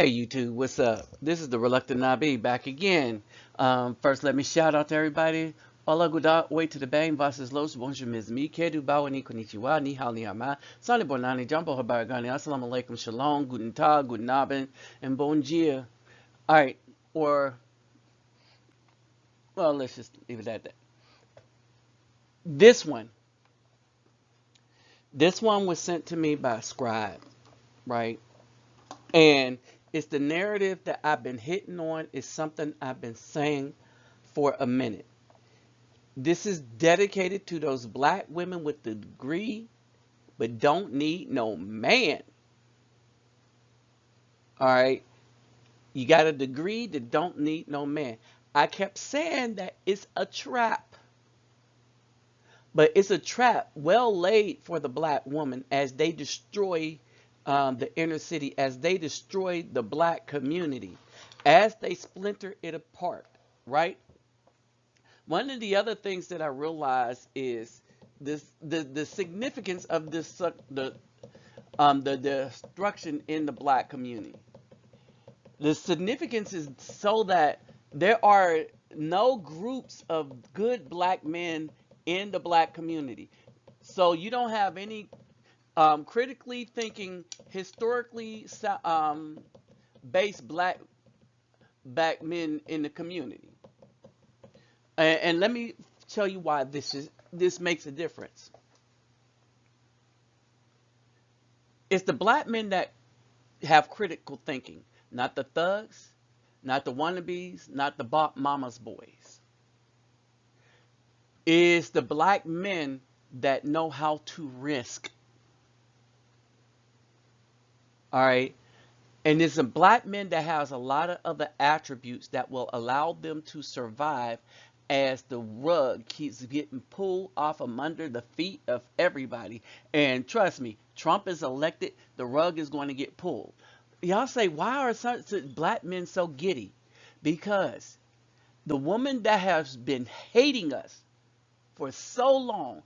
Hey YouTube, what's up? This is the Reluctant Nabi back again. First, let me shout out to everybody. Hola, good way to the bang, vases los, bonjour, mes mi, kedu bawa ni konnichiwa, ni hao ni ama, sani bonani, jambo habaragani, assalamu alaikum, shalom, guten tag, guten abend, and bon dia. Alright, or, well, let's just leave it at that. This one, this one was sent to me by a scribe, right? And it's the narrative that I've been hitting on, it's something I've been saying for a minute. This is dedicated to those black women with the degree but don't need no man. All right. You got a degree that don't need no man. I kept saying that it's a trap. But it's a trap well laid for the black woman as they destroy the inner city, as they destroy the black community, as they splinter it apart, right? One of the other things that I realized is the significance of the destruction in the black community. The significance is so that there are no groups of good black men in the black community. So you don't have any critically thinking, historically based black men in the community. And let me tell you why this makes a difference. It's the black men that have critical thinking, not the thugs, not the wannabes, not the mama's boys. It's the black men that know how to risk. All right. And it's a black men that has a lot of other attributes that will allow them to survive as the rug keeps getting pulled off from under the feet of everybody. And trust me, Trump is elected, the rug is going to get pulled. Y'all say, why are some black men so giddy? Because the woman that has been hating us for so long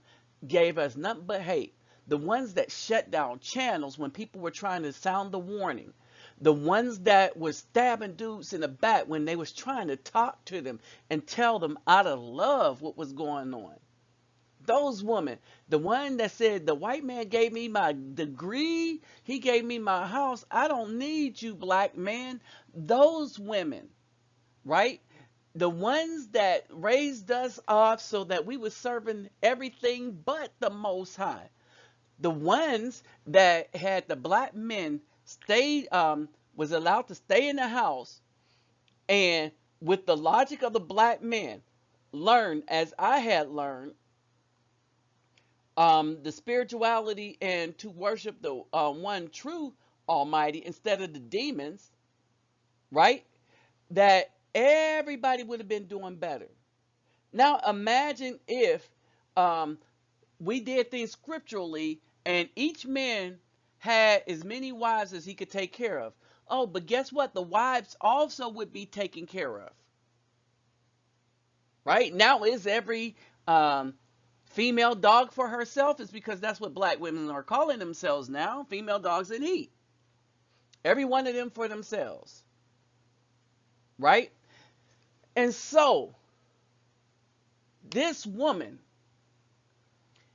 gave us nothing but hate. The ones that shut down channels when people were trying to sound the warning. The ones that were stabbing dudes in the back when they was trying to talk to them and tell them out of love what was going on. Those women, the one that said the white man gave me my degree, he gave me my house, I don't need you, black man. Those women, right? The ones that raised us off so that we were serving everything but the Most High. The ones that had the black men stay was allowed to stay in the house and with the logic of the black men learn as I had learned the spirituality and to worship the one true Almighty instead of the demons, right? That everybody would have been doing better. Now imagine if we did things scripturally and each man had as many wives as he could take care of. Oh, but guess what? The wives also would be taken care of. Right? Now is every female dog for herself is because that's what black women are calling themselves now. Female dogs in heat. Every one of them for themselves. Right? And so, this woman,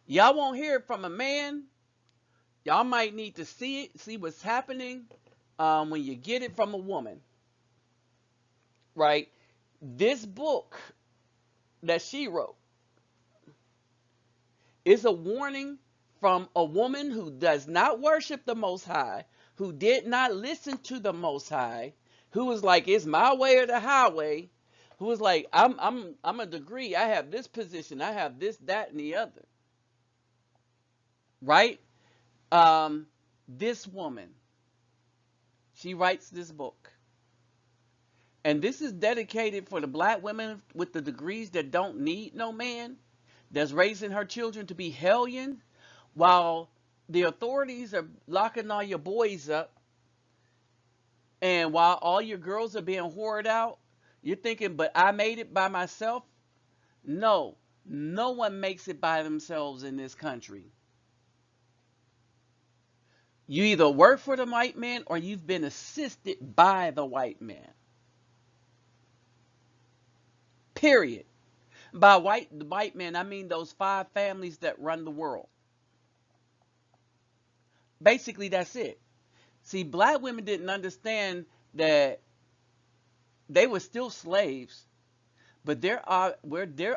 y'all won't hear it from a man. Y'all might need to see it, see what's happening when you get it from a woman. Right? This book that she wrote is a warning from a woman who does not worship the Most High, who did not listen to the Most High, who was like, it's my way or the highway, who was like, I'm a degree, I have this position, I have this, that, and the other. Right? This woman, she writes this book. And this is dedicated for the black women with the degrees that don't need no man, that's raising her children to be hellions, while the authorities are locking all your boys up, and while all your girls are being whored out, you're thinking, but I made it by myself? No, no one makes it by themselves in this country. You either work for the white man or you've been assisted by the white man. Period. By the white man, I mean those 5 families that run the world. Basically, that's it. See, black women didn't understand that they were still slaves, but their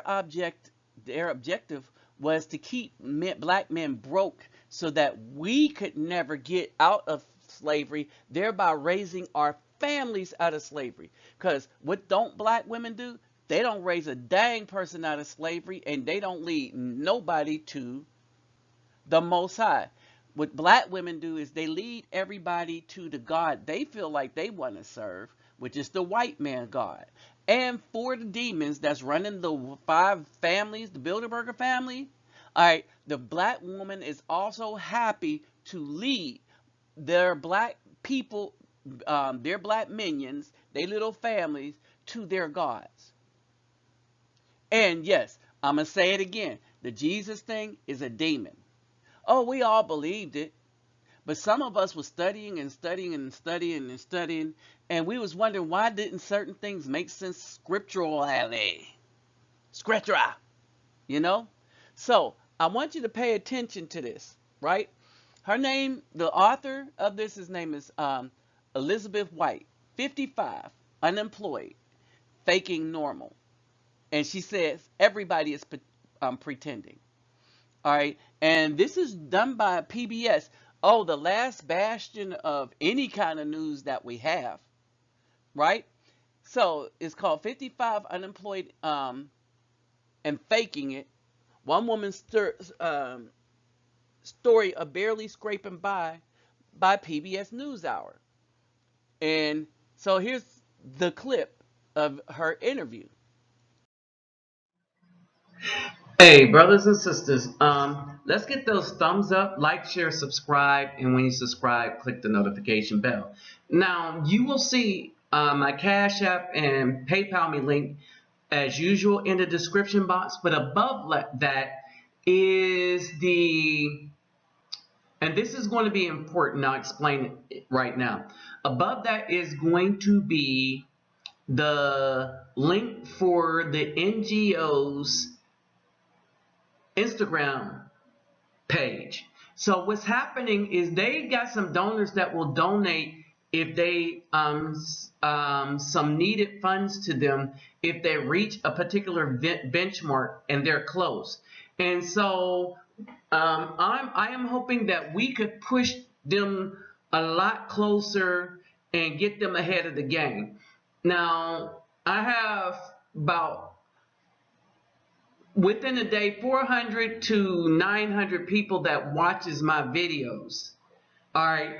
objective was to keep black men broke so that we could never get out of slavery, thereby raising our families out of slavery. Because what don't black women do? They don't raise a dang person out of slavery, and they don't lead nobody to the Most High. What black women do is they lead everybody to the God they feel like they want to serve, which is the white man God. And for the demons that's running the 5 families, the Bilderberger family, all right, the black woman is also happy to lead their black people, their black minions, their little families, to their gods. And yes, I'm going to say it again. The Jesus thing is a demon. Oh, we all believed it. But some of us was studying and studying and studying and studying, and we was wondering, why didn't certain things make sense scripturally? Scriptura, you know? So I want you to pay attention to this, right? Her name, the author of this, his name is Elizabeth White, 55, unemployed, faking normal. And she says everybody is pretending. All right, and this is done by PBS. Oh, the last bastion of any kind of news that we have, right? So it's called 55 Unemployed and Faking It. One woman's story of barely scraping by PBS NewsHour. And so here's the clip of her interview. Hey, brothers and sisters, let's get those thumbs up, like, share, subscribe, and when you subscribe, click the notification bell. Now, you will see my Cash App and PayPal me link as usual in the description box, but above that is and this is going to be important, I'll explain it right now. Above that is going to be the link for the NGO's Instagram page. So what's happening is they got some donors that will donate if they some needed funds to them if they reach a particular benchmark and they're close. And so I am hoping that we could push them a lot closer and get them ahead of the game. Now I have about, within a day, 400 to 900 people that watches my videos. All right.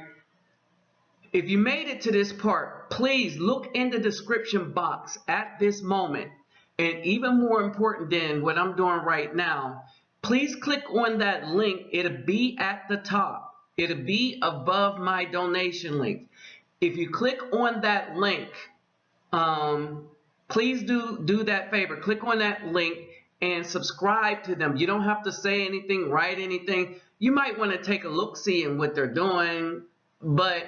If you made it to this part, please look in the description box at this moment. And even more important than what I'm doing right now, please click on that link. It'll be at the top. It'll be above my donation link. If you click on that link, please do that favor. Click on that link and subscribe to them. You don't have to say anything, write anything. You might want to take a look-see in what they're doing, but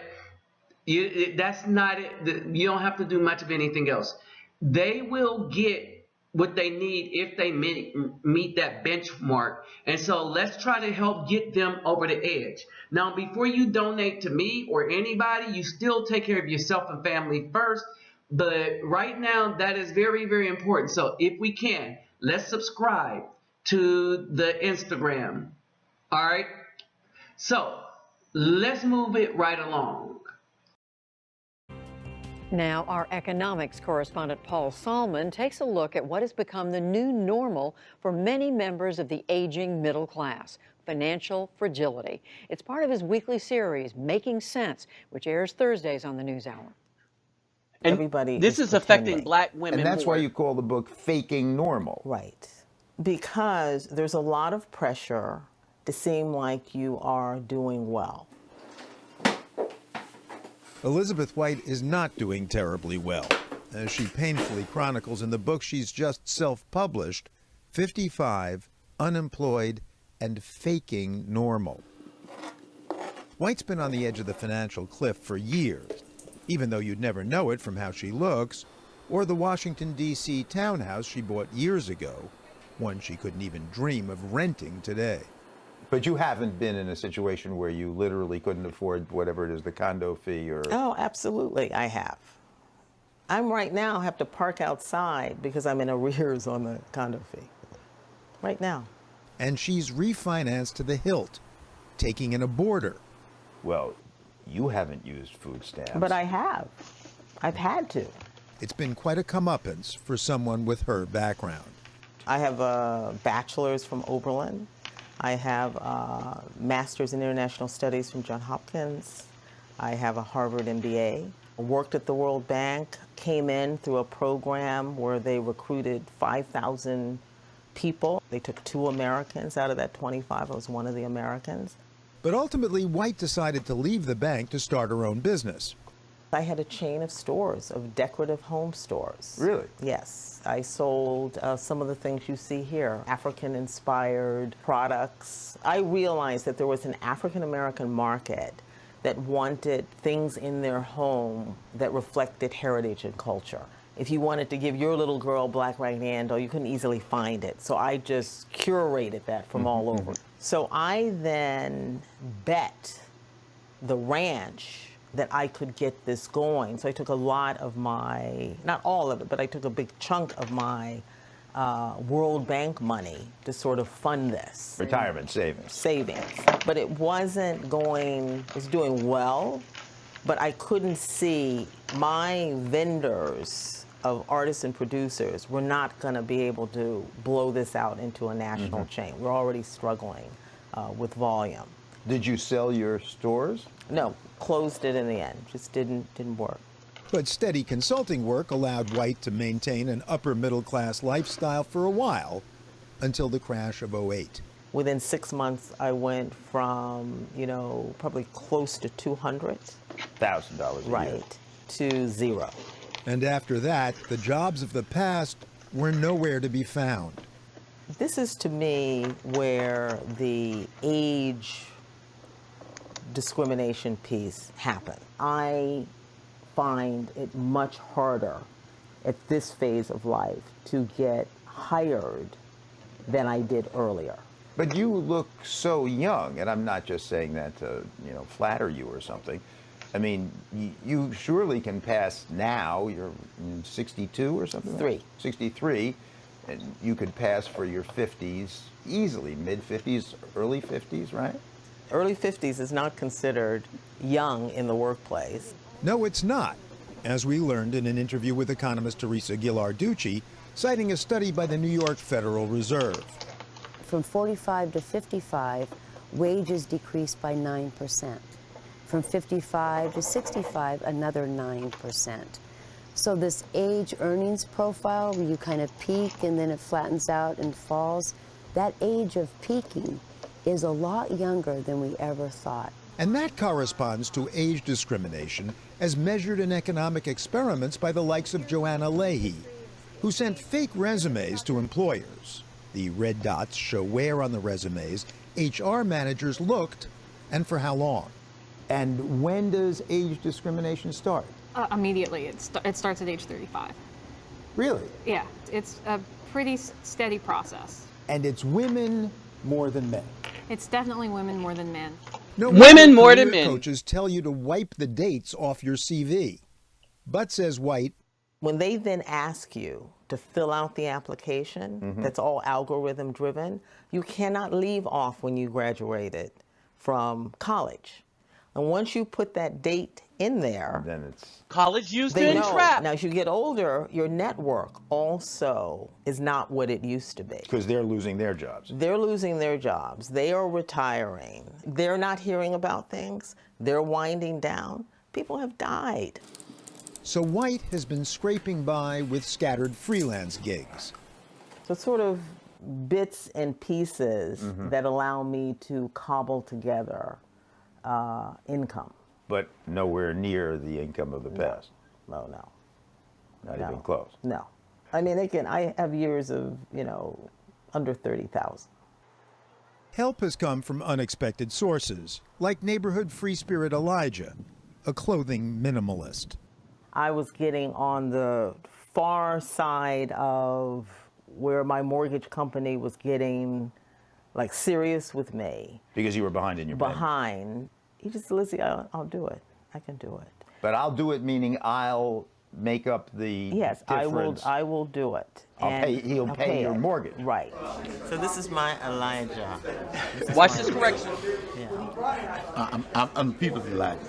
that's not it. You don't have to do much of anything else. They will get what they need if they meet that benchmark. And so let's try to help get them over the edge. Now, before you donate to me or anybody, you still take care of yourself and family first. But right now, that is very, very important. So if we can, let's subscribe to the Instagram. All right. So let's move it right along. Now, our economics correspondent Paul Salmon takes a look at what has become the new normal for many members of the aging middle class: financial fragility. It's part of his weekly series, Making Sense, which airs Thursdays on the NewsHour. And everybody this is affecting black women. And that's more. why you call the book Faking Normal. Right. Because there's a lot of pressure to seem like you are doing well. Elizabeth White is not doing terribly well. As she painfully chronicles in the book she's just self-published, 55, Unemployed, and Faking Normal. White's been on the edge of the financial cliff for years, even though you'd never know it from how she looks, or the Washington, D.C. townhouse she bought years ago, one she couldn't even dream of renting today. But you haven't been in a situation where you literally couldn't afford whatever it is, the condo fee or... Oh, absolutely, I have. I'm right now have to park outside because I'm in arrears on the condo fee. Right now. And she's refinanced to the hilt, taking in a boarder. Well, you haven't used food stamps. But I have. I've had to. It's been quite a comeuppance for someone with her background. I have a bachelor's from Oberlin. I have a master's in international studies from Johns Hopkins. I have a Harvard MBA. I worked at the World Bank, came in through a program where they recruited 5,000 people. They took 2 Americans out of that 25. I was one of the Americans. But ultimately, White decided to leave the bank to start her own business. I had a chain of stores, of decorative home stores. Really? Yes. I sold some of the things you see here, African-inspired products. I realized that there was an African-American market that wanted things in their home that reflected heritage and culture. If you wanted to give your little girl black raglandole, you couldn't easily find it. So I just curated that from all over. So I then bet the ranch that I could get this going. So I took a lot of my, not all of it, but I took a big chunk of my World Bank money to sort of fund this. Retirement savings. Savings. But it wasn't going, it was doing well, but I couldn't see my vendors of artists and producers were not going to be able to blow this out into a national chain. We're already struggling with volume. Did you sell your stores? No, closed it in the end. Just didn't work. But steady consulting work allowed White to maintain an upper middle class lifestyle for a while, until the crash of '08. Within 6 months, I went from, probably close to $200. $1,000 a year. Right, to 0. And after that, the jobs of the past were nowhere to be found. This is, to me, where the age discrimination piece happened. I find it much harder at this phase of life to get hired than I did earlier. But you look so young, and I'm not just saying that to, flatter you or something. I mean, you surely can pass now. You're 62 or something? 63. And you could pass for your 50s easily, mid-50s, early 50s, right? Early 50s is not considered young in the workplace. No, it's not, as we learned in an interview with economist Teresa Ghilarducci, citing a study by the New York Federal Reserve. From 45 to 55, wages decreased by 9%. From 55 to 65, another 9%. So this age earnings profile, where you kind of peak and then it flattens out and falls, that age of peaking is a lot younger than we ever thought. And that corresponds to age discrimination as measured in economic experiments by the likes of Joanna Leahy, who sent fake resumes to employers. The red dots show where on the resumes HR managers looked and for how long. And when does age discrimination start? Immediately. It starts at age 35. Really? Yeah, it's a pretty steady process. And it's women more than men. It's definitely women more than men. No Women wonder more than career men. Coaches tell you to wipe the dates off your CV. But, says White, When they then ask you to fill out the application, that's all algorithm driven, you cannot leave off when you graduated from college. And once you put that date in there, Then it's... College used they to know. entrap. Now, as you get older, your network also is not what it used to be. Because they're losing their jobs. They're losing their jobs. They are retiring. They're not hearing about things. They're winding down. People have died. so White has been scraping by with scattered freelance gigs. So sort of bits and pieces that allow me to cobble together income. But nowhere near the income of the past. Oh, no. Not No. even close. No. I mean, again, I have years of, under 30,000. Help has come from unexpected sources, like neighborhood free spirit Elijah, a clothing minimalist. I was getting on the far side of where my mortgage company was getting like serious with me. Because you were behind in your payment. Behind. He just, Lizzie, I'll do it. I can do it. But I'll do it meaning I'll make up the Yes, difference. I will do it. He'll pay your mortgage. Right. So this is my Elijah. Watch this correction. Yeah. I'm people's Elijah.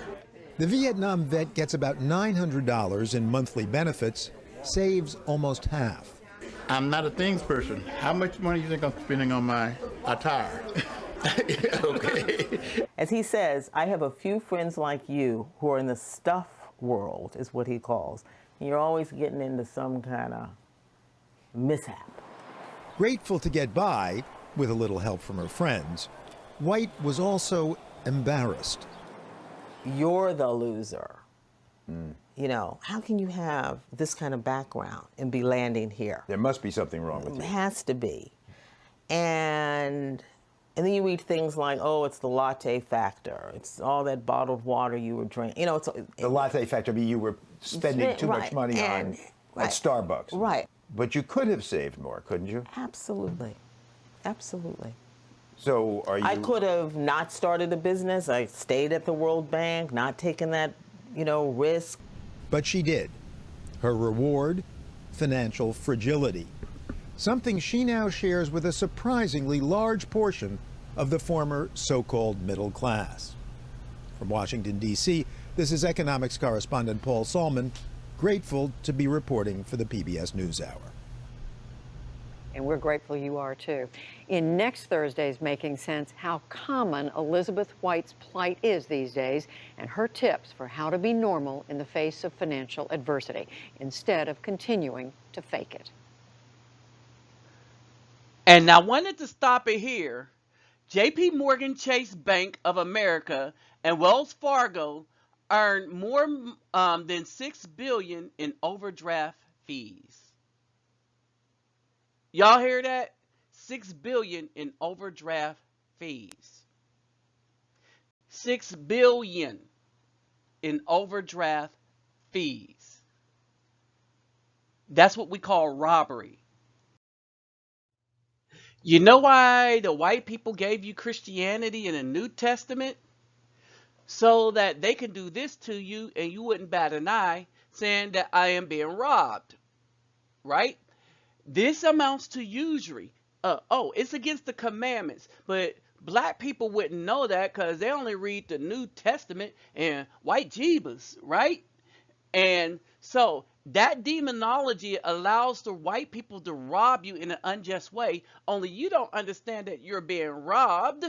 The Vietnam vet gets about $900 in monthly benefits, saves almost half. I'm not a things person. How much money you think I'm spending on my attire? Okay. As he says, I have a few friends like you who are in the stuff world, is what he calls. And you're always getting into some kind of mishap. Grateful to get by, with a little help from her friends, White was also embarrassed. You're the loser. You know, how can you have this kind of background and be landing here? There must be something wrong with It you. has to be. And then you read things like, oh, it's the latte factor. It's all that bottled water you were drinking. You know, it's The latte factor, you were spending too much money on at Starbucks. Right. But you could have saved more, couldn't you? Absolutely. Absolutely. So are you... I could have not started a business. I stayed at the World Bank, not taken that, you know, risk. But she did. Her reward? Financial fragility. Something she now shares with a surprisingly large portion of the former so-called middle class. From Washington, D.C., this is economics correspondent Paul Salman, grateful to be reporting for the PBS NewsHour. And we're grateful you are too. In next Thursday's Making Sense, how common Elizabeth White's plight is these days and her tips for how to be normal in the face of financial adversity instead of continuing to fake it. And I wanted to stop it here. J.P. Morgan Chase Bank of America and Wells Fargo earned more than $6 billion in overdraft fees. Y'all hear that? $6 billion in overdraft fees. $6 billion in overdraft fees. That's what we call robbery. You know why the white people gave you Christianity in the New Testament? So that they can do this to you and you wouldn't bat an eye, saying that I am being robbed. Right? This amounts to usury. It's against the commandments. But black people wouldn't know that because they only read the New Testament and white Jeebus, right? And so that demonology allows the white people to rob you in an unjust way. Only you don't understand that you're being robbed.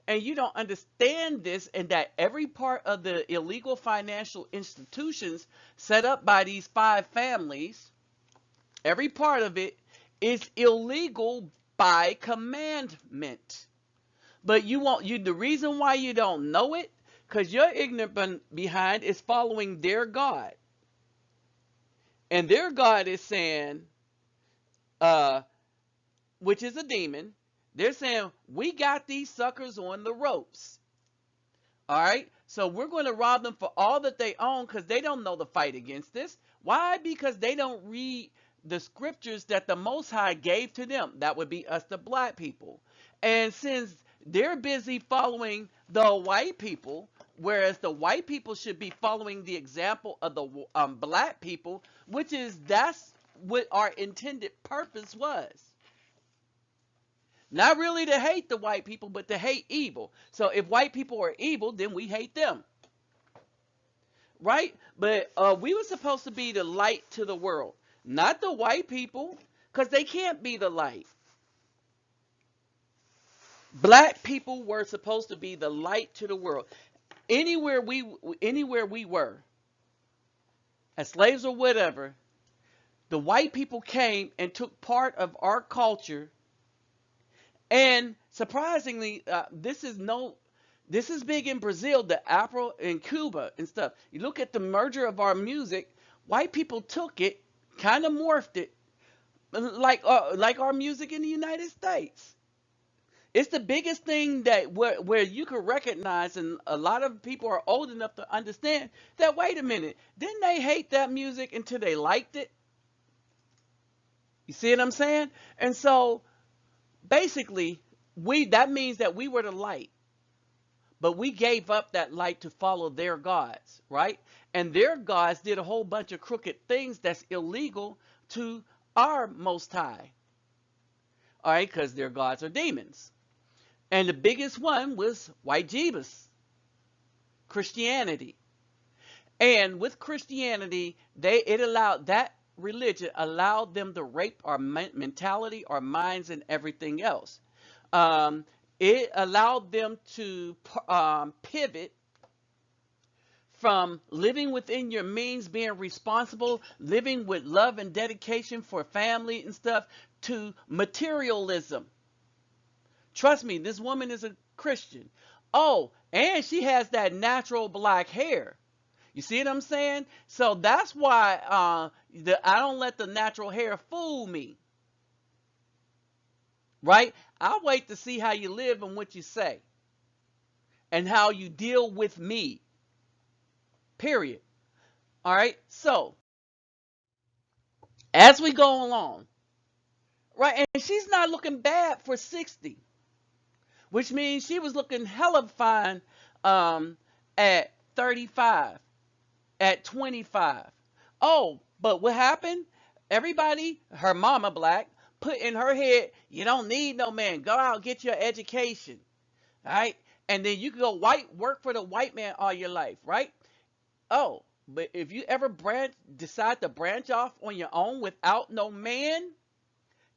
And you don't understand this, and that every part of the illegal financial institutions set up by these 5 families, every part of it is illegal by commandment. But the reason why you don't know it, because your ignorant behind is following their God. And their God is saying, which is a demon, they're saying, we got these suckers on the ropes. All right? So we're going to rob them for all that they own because they don't know the fight against this. Why? Because they don't read the scriptures that the Most High gave to them. That would be us, the black people. And since they're busy following the white people, whereas the white people should be following the example of the black people, that's what our intended purpose was. Not really to hate the white people, but to hate evil. So if white people are evil, then we hate them. Right? But we were supposed to be the light to the world. Not the white people, because they can't be the light. Black people were supposed to be the light to the world. Anywhere we were, as slaves or whatever, the white people came and took part of our culture. And surprisingly, this is big in Brazil, the Afro and Cuba and stuff. You look at the merger of our music, white people took it, kind of morphed it, like our music in the United States. It's the biggest thing that where you can recognize, and a lot of people are old enough to understand that, wait a minute, didn't they hate that music until they liked it? You see what I'm saying? And so basically, that means that we were the light, but we gave up that light to follow their gods, right? And their gods did a whole bunch of crooked things that's illegal to our Most High, all right, because their gods are demons. And the biggest one was white Jesus, Christianity. And with Christianity, it allowed that religion allowed them to rape our mentality, our minds, and everything else. Um, it allowed them to pivot from living within your means, being responsible, living with love and dedication for family and stuff, to materialism. Trust me, this woman is a Christian. Oh, and she has that natural black hair. You see what I'm saying? So that's why I don't let the natural hair fool me. Right? I'll wait to see how you live and what you say. And how you deal with me. Period. All right? So, as we go along, right? And she's not looking bad for 60. Which means she was looking hella fine at 35. At 25. Oh, but what happened? Everybody, her mama black, put in her head, you don't need no man. Go out, get your education. All right? And then you can go work for the white man all your life, right? Oh, but if you ever decide to branch off on your own without no man,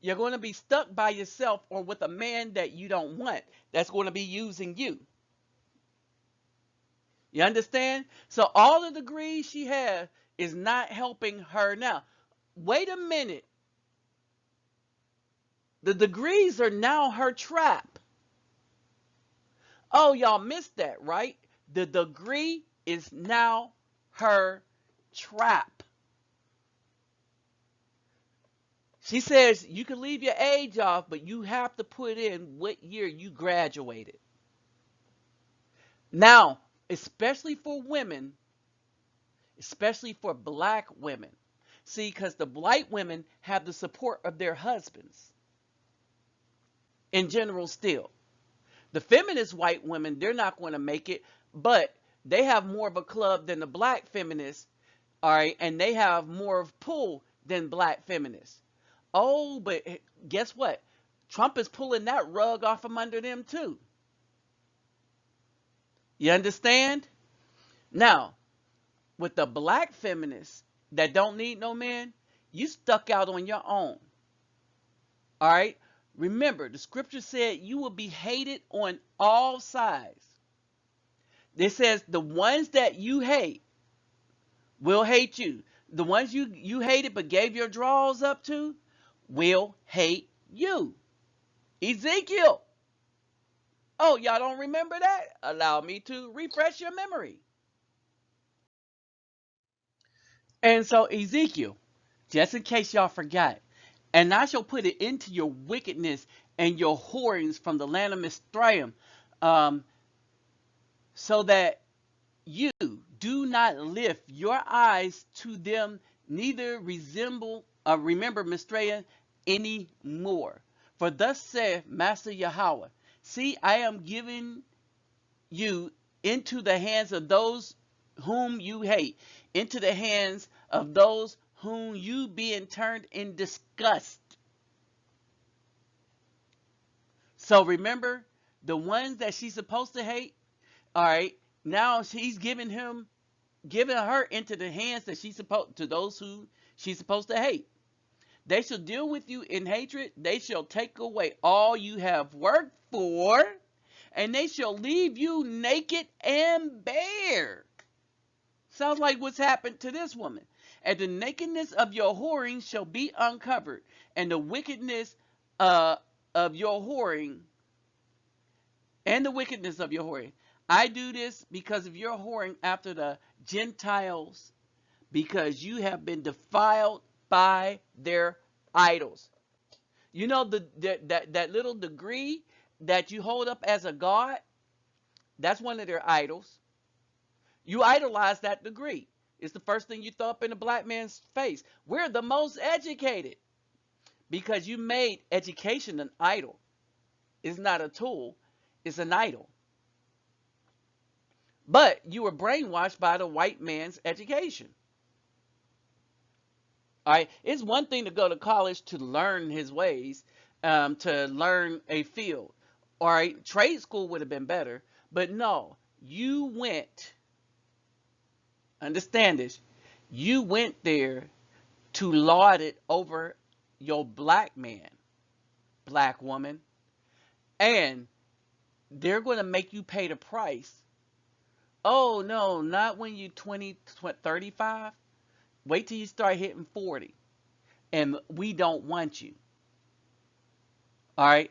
you're going to be stuck by yourself or with a man that you don't want that's going to be using you. You understand? So all the degrees she has is not helping her now. Wait a minute. The degrees are now her trap. Oh, y'all missed that, right? The degree is now her trap. She says you can leave your age off, but you have to put in what year you graduated. Now, especially for women, especially for black women. See, because the white women have the support of their husbands in general still. The feminist white women, they're not going to make it, but they have more of a club than the black feminists, all right, and they have more of pull than black feminists. Oh, but guess what? Trump is pulling that rug off from under them too. You understand? Now, with the black feminists that don't need no man, you stuck out on your own. All right? Remember, the scripture said you will be hated on all sides. It says the ones that you hate will hate you. The ones you hated but gave your draws up to will hate you. Ezekiel. Oh, y'all don't remember that? Allow me to refresh your memory. And so Ezekiel, just in case y'all forgot, and I shall put it into your wickedness and your whorings from the land of Mizraim, so that you do not lift your eyes to them, neither remember Mizraim anymore. For thus saith Master Yahweh, see, I am giving you into the hands of those whom you hate, into the hands of those whom you being turned in disgust. So remember, the ones that she's supposed to hate, all right, now she's giving her into the hands that to those who she's supposed to hate. They shall deal with you in hatred. They shall take away all you have worked for, and they shall leave you naked and bare. Sounds like what's happened to this woman. And the nakedness of your whoring shall be uncovered, and the wickedness of your whoring, I do this because of your whoring after the Gentiles, because you have been defiled by their idols. You know that little degree that you hold up as a god, that's one of their idols. You idolize that degree. It's the first thing you throw up in a black man's face. We're the most educated because you made education an idol. It's not a tool, it's an idol. But you were brainwashed by the white man's education. All right, it's one thing to go to college to learn his ways, to learn a field. All right, trade school would have been better, but no, you went, understand this, you went there to lord it over your black man, black woman, and they're going to make you pay the price. Oh, no, not when you're 20, 35. Wait till you start hitting 40. And we don't want you. All right.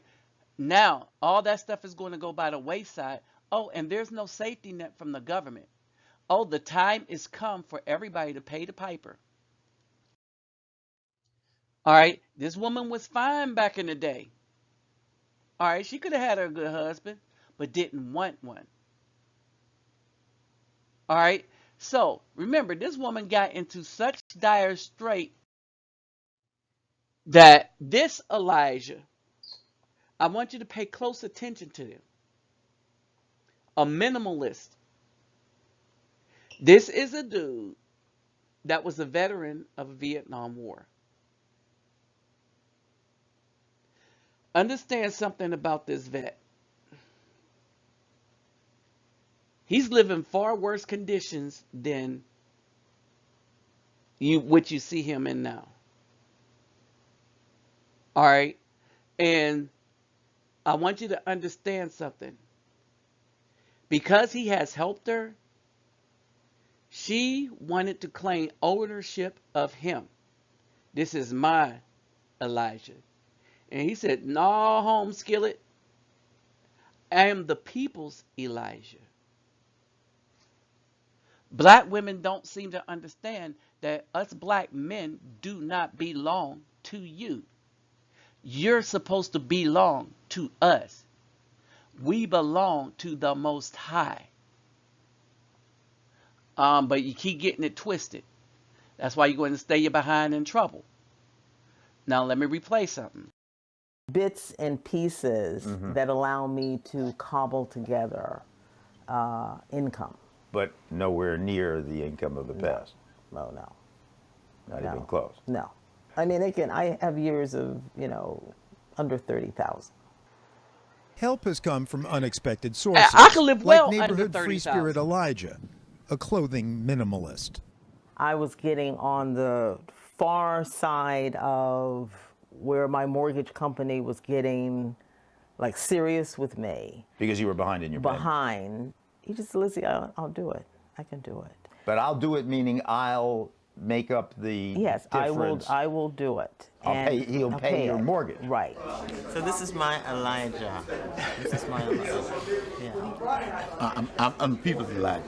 Now, all that stuff is going to go by the wayside. Oh, and there's no safety net from the government. Oh, the time is come for everybody to pay the piper. All right. This woman was fine back in the day. All right. She could have had her good husband, but didn't want one. All right. So remember, this woman got into such dire strait that this Elijah, I want you to pay close attention to him. A minimalist. This is a dude that was a veteran of the Vietnam War. Understand something about this vet. He's living far worse conditions than what you see him in now. All right. And I want you to understand something. Because he has helped her, she wanted to claim ownership of him. This is my Elijah. And he said, no, home skillet. I am the people's Elijah. Black women don't seem to understand that us black men do not belong to you. You're supposed to belong to us. We belong to the Most High. But you keep getting it twisted. That's why you're going to stay behind in trouble. Now let me replay something. Bits and pieces that allow me to cobble together income. But nowhere near the income of the past. No. Not even close. No. I mean, I have years of, under 30,000. Help has come from unexpected sources, I can live well like under neighborhood free 30,000. spirit Elijah, a clothing minimalist. I was getting on the far side of where my mortgage company was getting, like, serious with me. Because you were behind in your payment. Behind. He just, Lizzie, I'll do it. I can do it. But I'll do it meaning I'll make up the Yes, difference. I will do it. He'll pay your mortgage. Right. So this is my Elijah. This is my Elijah. Yeah. I'm people's Elijah.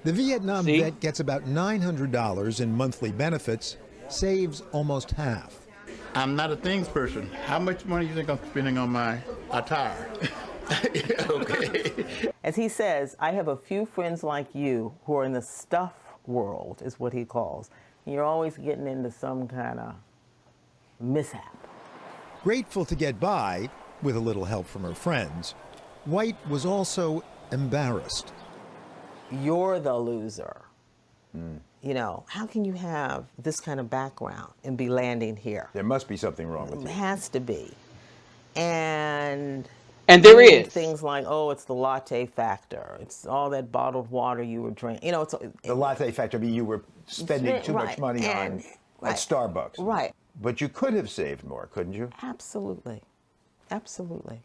The Vietnam vet gets about $900 in monthly benefits, saves almost half. I'm not a things person. How much money do you think I'm spending on my attire? Okay. As he says, I have a few friends like you who are in the stuff world, is what he calls. And you're always getting into some kind of mishap. Grateful to get by, with a little help from her friends, White was also embarrassed. You're the loser. How can you have this kind of background and be landing here? There must be something wrong with you. It has to be. And there is. Things like, oh, it's the latte factor. It's all that bottled water you were drinking. The latte factor, I mean, you were spending too much money on at Starbucks. Right. But you could have saved more, couldn't you? Absolutely. Absolutely.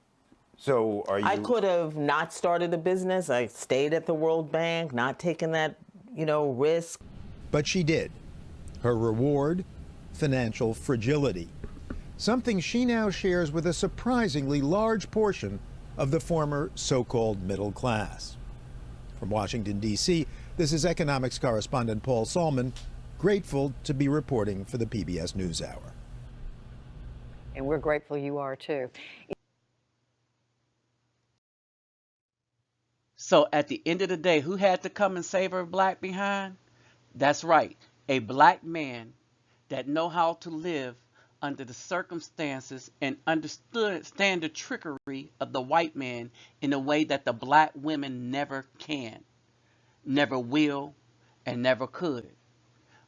So are you... I could have not started a business. I stayed at the World Bank, not taking that, risk. But she did. Her reward? Financial fragility. Something she now shares with a surprisingly large portion of the former so-called middle class. From Washington, D.C., this is economics correspondent Paul Salman, grateful to be reporting for the PBS NewsHour. And we're grateful you are too. So at the end of the day, who had to come and save her black behind? That's right, a black man that know how to live under the circumstances and understand the trickery of the white man in a way that the black women never can, never will, and never could.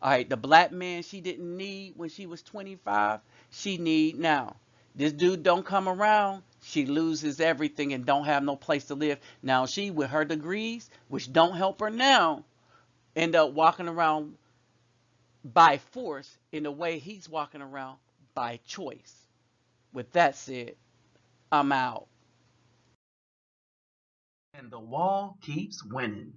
All right, the black man she didn't need when she was 25, she need now. This dude don't come around, she loses everything and don't have no place to live. Now she, with her degrees, which don't help her now, end up walking around by force in the way he's walking around by choice. With that said, I'm out. And the wall keeps winning.